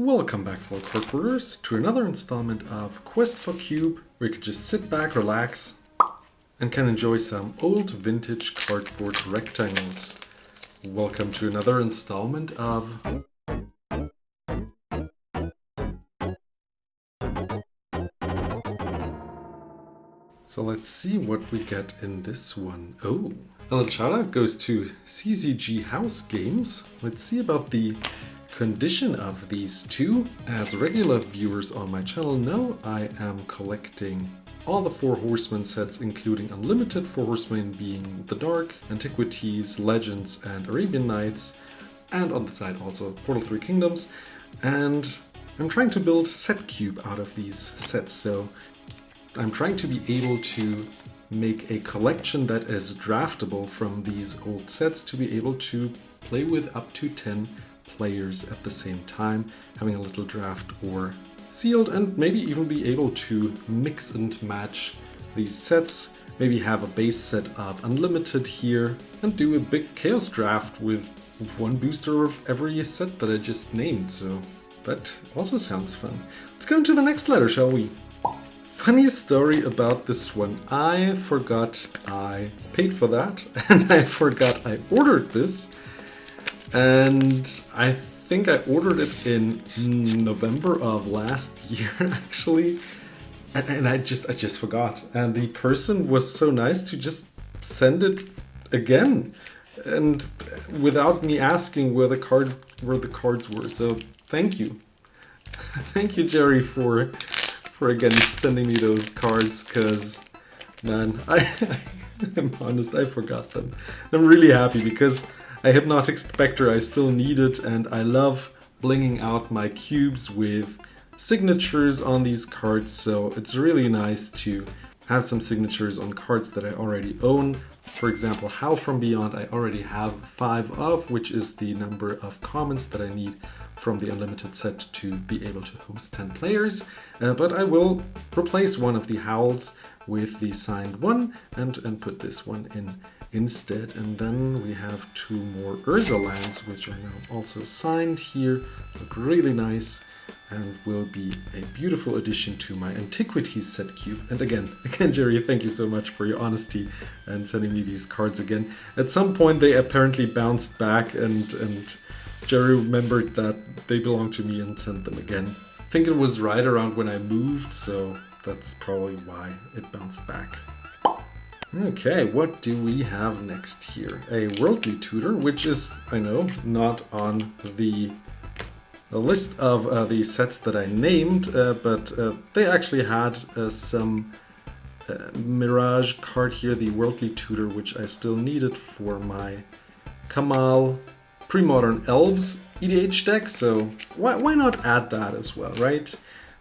Welcome back, fellow cardboarders, to another installment of Quest for Cube, where you can just sit back, relax, and can enjoy some old vintage cardboard rectangles. Welcome to another installment of... So let's see what we get in this one. Oh, a little shout out goes to CCG House Games. Let's see about the condition of these two. As regular viewers on my channel know, I am collecting all the Four Horsemen sets, including Unlimited Four Horsemen being the Dark, Antiquities, Legends, and Arabian Nights, and on the side also Portal 3 Kingdoms. And I'm trying to build set cube out of these sets, so I'm trying to be able to make a collection that is draftable from these old sets to be able to play with up to 10 players at the same time, having a little draft or sealed, and maybe even be able to mix and match these sets, maybe have a base set of Unlimited here and do a big chaos draft with one booster of every set that I just named. So that also sounds fun. Let's go into the next letter, shall we? Funny story about this one. I forgot I paid for that, and I forgot I ordered this. And I think I ordered it in November of last year, actually. And I just forgot. And the person was so nice to just send it again, and without me asking where the cards were. So thank you. Thank you, Jerry, for again sending me those cards, because man, I'm honest, I forgot them. I'm really happy because a Hypnotic Spectre I still need it, and I love blinging out my cubes with signatures on these cards, so it's really nice to have some signatures on cards that I already own. For example, Howl from Beyond I already have 5 of, which is the number of commons that I need from the Unlimited set to be able to host 10 players. But I will replace one of the Howls with the signed one and put this one in instead. And then we have 2 more Urza lands, which are now also signed here. Look really nice and will be a beautiful addition to my Antiquities set cube. And again, Jerry, thank you so much for your honesty and sending me these cards again. At some point they apparently bounced back, and Jerry remembered that they belonged to me and sent them again. I think it was right around when I moved, so that's probably why it bounced back. Okay, what do we have next here? A Worldly Tutor, which is, I know, not on the list of the sets that I named, but they actually had some Mirage card here, the Worldly Tutor, which I still needed for my Kamal Pre-Modern Elves EDH deck, so why not add that as well, right?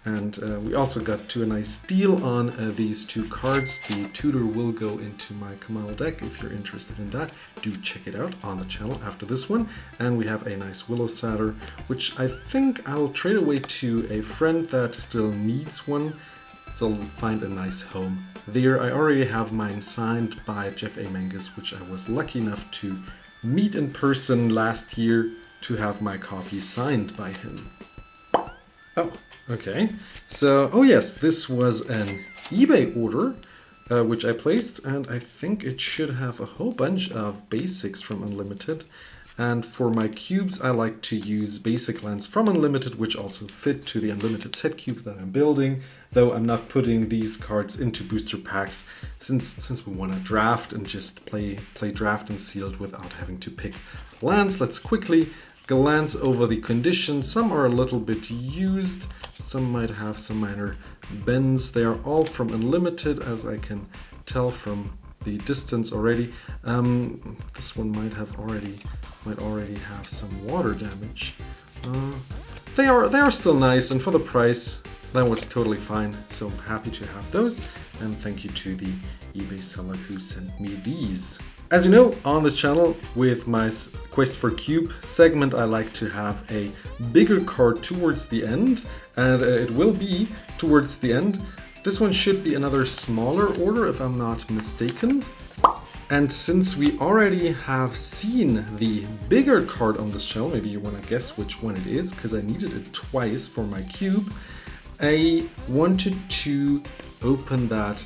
And we also got to a nice deal on these 2 cards. The Tutor will go into my Kamal deck. If you're interested in that, do check it out on the channel after this one. And we have a nice Willow Satyr, which I think I'll trade away to a friend that still needs one. So I'll find a nice home there. I already have mine signed by Jeff A. Mangus, which I was lucky enough to meet in person last year to have my copy signed by him. Oh. Okay, so, oh yes, this was an eBay order, which I placed, and I think it should have a whole bunch of basics from Unlimited. And for my cubes, I like to use basic lands from Unlimited, which also fit to the Unlimited set cube that I'm building, though I'm not putting these cards into booster packs, since we want to draft and just play draft and sealed without having to pick lands. Let's quickly glance over the conditions. Some are a little bit used, some might have some minor bends. They are all from Unlimited, as I can tell from the distance already. This one might already have some water damage. They are still nice, and for the price, that was totally fine. So I'm happy to have those, and thank you to the eBay seller who sent me these. As you know, on this channel, with my Quest for Cube segment, I like to have a bigger card towards the end, and it will be towards the end. This one should be another smaller order, if I'm not mistaken. And since we already have seen the bigger card on this channel, maybe you want to guess which one it is, because I needed it twice for my cube, I wanted to open that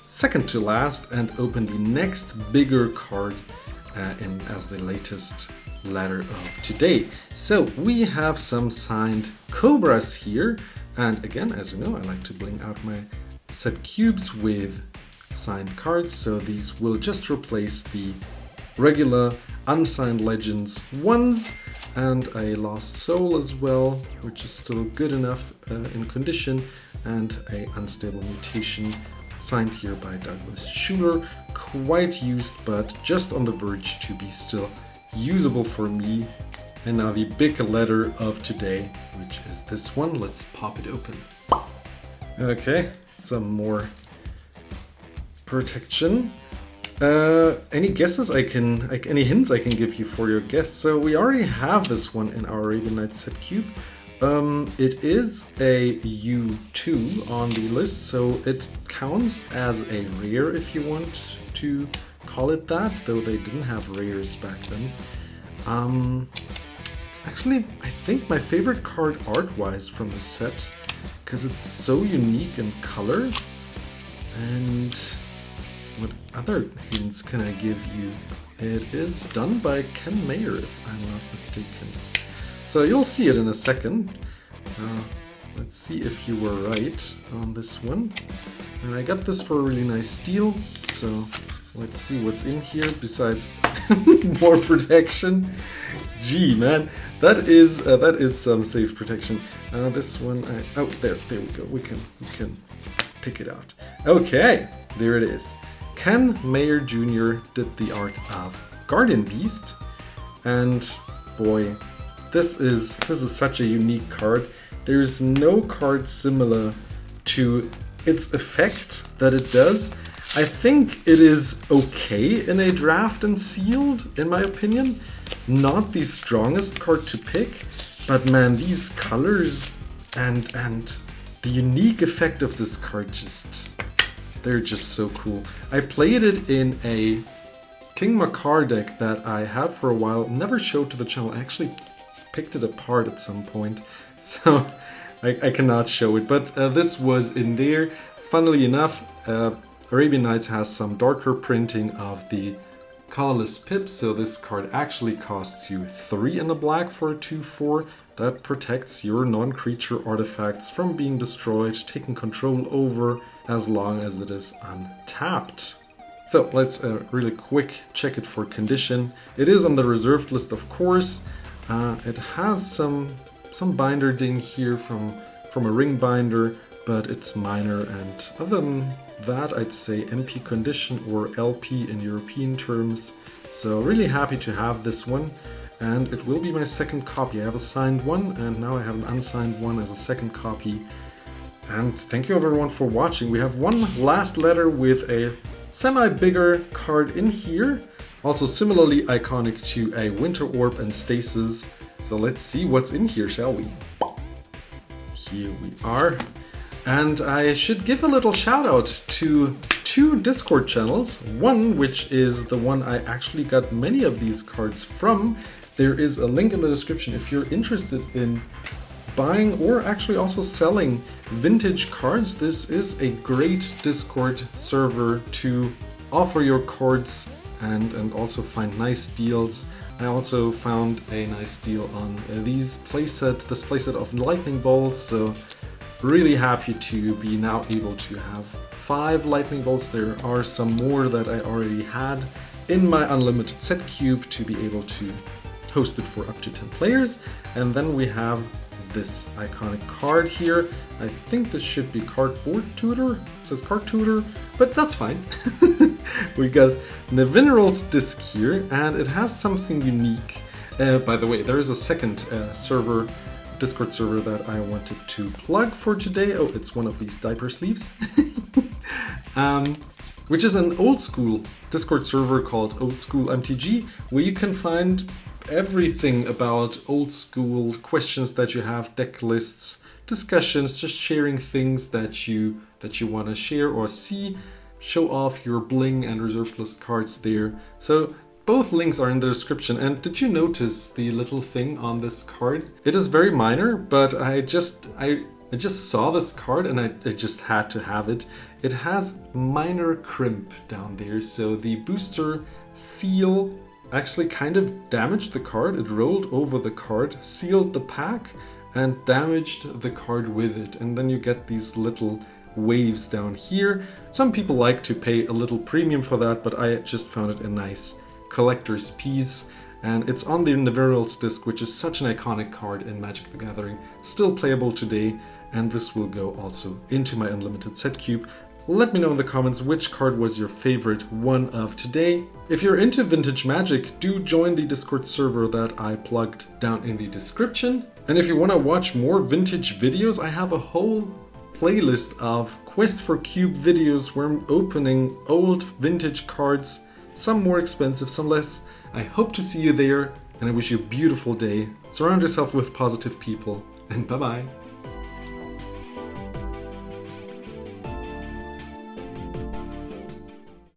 second to last and open the next bigger card as the latest letter of today. So we have some signed cobras here, and again, as you know, I like to bling out my set cubes with signed cards, so these will just replace the regular unsigned legends ones, and a lost soul as well, which is still good enough in condition, and a unstable mutation signed here by Douglas Tutor, quite used but just on the verge to be still usable for me. And now the big letter of today, which is this one. Let's pop it open. Okay, some more protection. Any guesses any hints I can give you for your guess? So we already have this one in our Arabian Nights set cube. It is a U2 on the list, so it counts as a rare if you want to call it that, though they didn't have rares back then. It's actually, I think, my favorite card art-wise from the set, because it's so unique in color. And what other hints can I give you? It is done by Ken Mayer, if I'm not mistaken. So you'll see it in a second. Let's see if you were right on this one. And I got this for a really nice deal, so let's see what's in here besides more protection. Gee, man, that is some safe protection. This one, oh, there we go. We can pick it out. Okay, there it is. Ken Mayer Jr. did the art of Guardian Beast, and boy, this is such a unique card. There's no card similar to its effect that it does. I think it is okay in a draft and sealed, in my opinion. Not the strongest card to pick, but man, these colors and the unique effect of this card they're just so cool. I played it in a King Makar deck that I had for a while, never showed to the channel. I actually picked it apart at some point, so I cannot show it, but this was in there. Funnily enough, Arabian Nights has some darker printing of the colorless Pips, so this card actually costs you 3 in the black for a 2/4. That protects your non-creature artifacts from being destroyed, taking control over, as long as it is untapped. So let's really quick check it for condition. It is on the reserved list, of course. It has some binder ding here from a ring binder, but it's minor, and other than that, I'd say MP condition or LP in European terms. So really happy to have this one, and it will be my second copy. I have a signed one, and now I have an unsigned one as a second copy. And thank you everyone for watching. We have one last letter with a semi-bigger card in here, also similarly iconic to a Winter Orb and Stasis. So let's see what's in here, shall we? Here we are. And I should give a little shout out to 2 Discord channels. One, which is the one I actually got many of these cards from. There is a link in the description if you're interested in buying or actually also selling vintage cards. This is a great Discord server to offer your cards and also find nice deals. I also found a nice deal on this playset of lightning bolts, so really happy to be now able to have 5 lightning bolts. There are some more that I already had in my unlimited set cube to be able to host it for up to 10 players. And then we have this iconic card here. I think this should be CardboardTutor. It says CardTutor, but that's fine. We got Nevinyrral's disc here, and it has something unique. By the way, there is a second Discord server that I wanted to plug for today. Oh, it's one of these diaper sleeves. Which is an old school Discord server called Old School MTG, where you can find everything about old school questions that you have, deck lists, discussions, just sharing things that you want to share or see. show off your bling and reserved list cards there. So both links are in the description. And did you notice the little thing on this card? It is very minor, but I just saw this card and I just had to have it. It has minor crimp down there. So the booster seal actually kind of damaged the card. It rolled over the card, sealed the pack, and damaged the card with it. And then you get these little waves down here. Some people like to pay a little premium for that, but I just found it a nice collector's piece. And it's on the Nevinyrral's disc, which is such an iconic card in Magic the Gathering. Still playable today, and this will go also into my unlimited set cube. Let me know in the comments which card was your favorite one of today. If you're into vintage Magic, do join the Discord server that I plugged down in the description. And if you want to watch more vintage videos, I have a whole playlist of Quest for Cube videos where I'm opening old vintage cards, some more expensive, some less. I hope to see you there, and I wish you a beautiful day. Surround yourself with positive people, and bye-bye.